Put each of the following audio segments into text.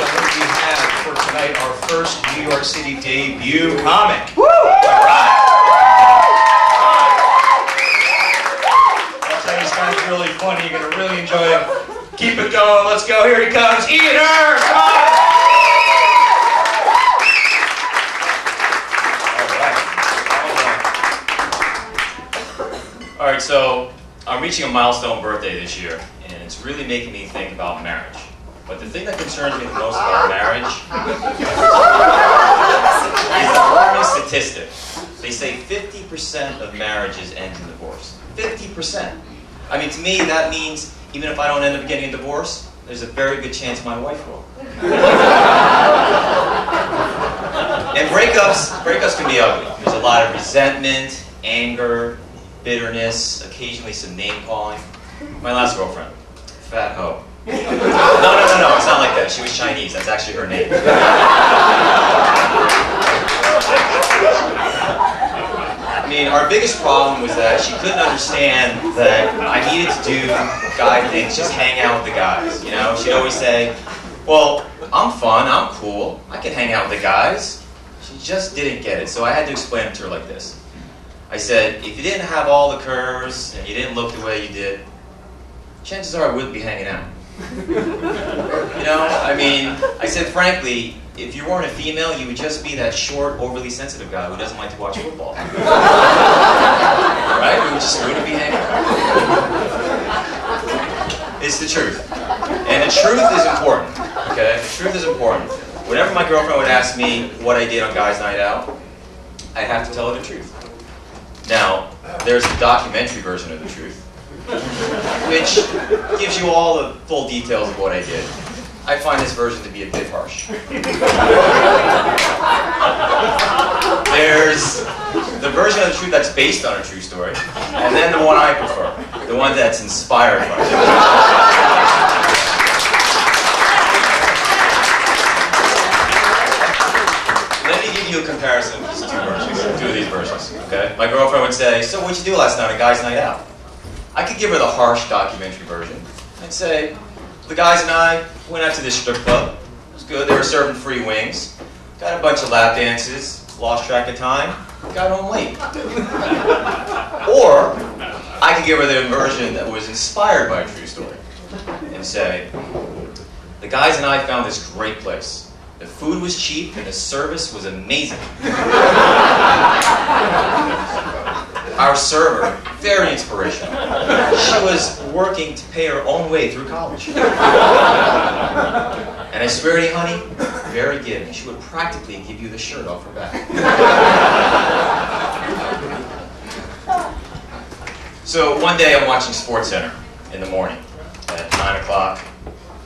we have for tonight our first New York City debut comic. Woo! All right. I'll tell you, this guy's really funny. You're going to really enjoy him. Keep it going. Let's go. Here he comes. Herh! Come on! All right, so I'm reaching a milestone birthday this year, and it's really making me think about marriage. But the thing that concerns me the most about marriage is the alarming statistic. They say 50% of marriages end in divorce. 50%. I mean, to me, that means even if I don't end up getting a divorce, there's a very good chance my wife will. And breakups can be ugly. There's a lot of resentment, anger, bitterness, occasionally some name calling. My last girlfriend, Fat Ho. No, it's not like that. She was Chinese. That's actually her name. I mean, our biggest problem was that she couldn't understand that I needed to do guy things, just hang out with the guys. You know, she'd always say, well, I'm fun, I'm cool, I can hang out with the guys. She just didn't get it, so I had to explain it to her like this. I said, if you didn't have all the curves and you didn't look the way you did, chances are I wouldn't be hanging out. You know, I mean, I said, frankly, if you weren't a female, you would just be that short, overly sensitive guy who doesn't like to watch football. Right? We wouldn't be hanging out. It's the truth. And the truth is important, okay? The truth is important. Whenever my girlfriend would ask me what I did on Guys' Night Out, I'd have to tell her the truth. Now, there's a documentary version of the truth, which gives you all the full details of what I did. I find this version to be a bit harsh. There's the version of the truth that's based on a true story, and then the one I prefer, the one that's inspired by it. Let me give you a comparison of these two of these versions, okay? My girlfriend would say, so what'd you do last night, a Guys' Night Out? I could give her the harsh documentary version. I'd say, the guys and I went out to this strip club. It was good, they were serving free wings. Got a bunch of lap dances, lost track of time, got home late. Or, I could give her the version that was inspired by a true story. And say, the guys and I found this great place. The food was cheap and the service was amazing. Our server, very inspirational. She was working to pay her own way through college. And I swear to you, honey, very giving. She would practically give you the shirt off her back. So one day I'm watching SportsCenter in the morning at 9 o'clock,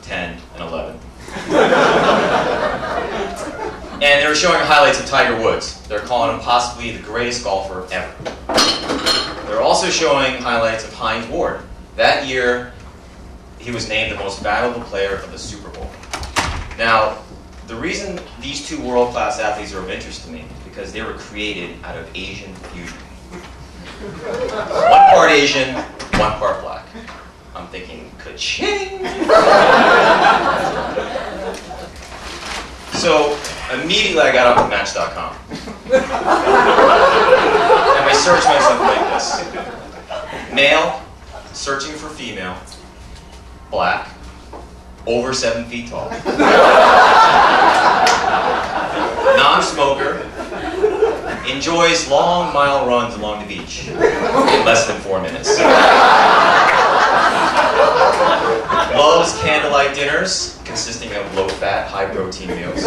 10, and 11. And they were showing highlights of Tiger Woods. They're calling him possibly the greatest golfer ever. They're also showing highlights of Hines Ward. That year, he was named the most valuable player of the Super Bowl. Now, the reason these two world-class athletes are of interest to me is because they were created out of Asian fusion. One part Asian, one part black. I'm thinking, ka-ching! So, immediately I got onto Match.com. And my search went something like this. Male, searching for female, black, over 7 feet tall. Non-smoker, enjoys long mile runs along the beach in less than 4 minutes. Loves candlelight dinners consisting of low-fat, high-protein meals.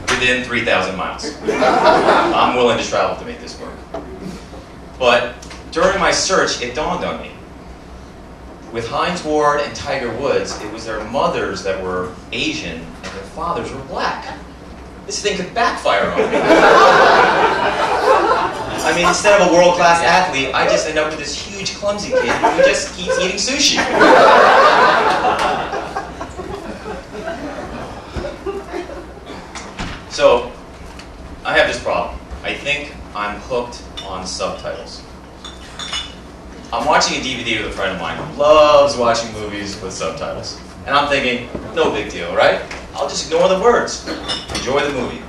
Within 3,000 miles. I'm willing to travel to make this work. But during my search, it dawned on me. With Hines Ward and Tiger Woods, it was their mothers that were Asian and their fathers were black. This thing could backfire on me. I mean, instead of a world-class athlete, I just end up with this huge, clumsy kid who just keeps eating sushi. So, I have this problem. I think I'm hooked on subtitles. I'm watching a DVD with a friend of mine who loves watching movies with subtitles. And I'm thinking, no big deal, right? I'll just ignore the words. Enjoy the movie.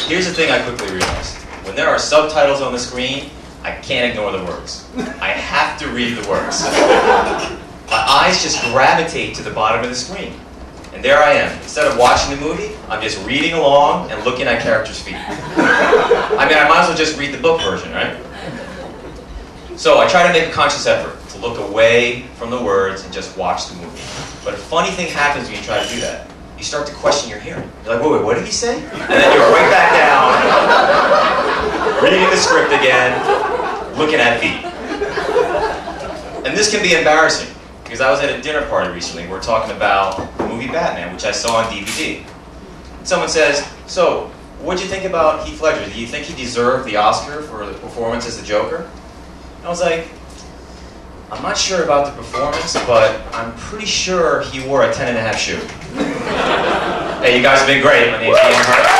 Here's the thing I quickly realized. When there are subtitles on the screen, I can't ignore the words. I have to read the words. My eyes just gravitate to the bottom of the screen. And there I am. Instead of watching the movie, I'm just reading along and looking at characters' feet. I mean, I might as well just read the book version, right? So I try to make a conscious effort to look away from the words and just watch the movie. But a funny thing happens when you try to do that. You start to question your hearing. You're like, wait, what did he say? And then you're right back down, reading the script again, looking at feet. And this can be embarrassing, because I was at a dinner party recently. We're talking about the movie Batman, which I saw on DVD. And someone says, so, what'd you think about Heath Ledger? Do you think he deserved the Oscar for the performance as the Joker? And I was like, I'm not sure about the performance, but I'm pretty sure he wore a 10.5 shoe. Hey, you guys have been great. My name's Herh.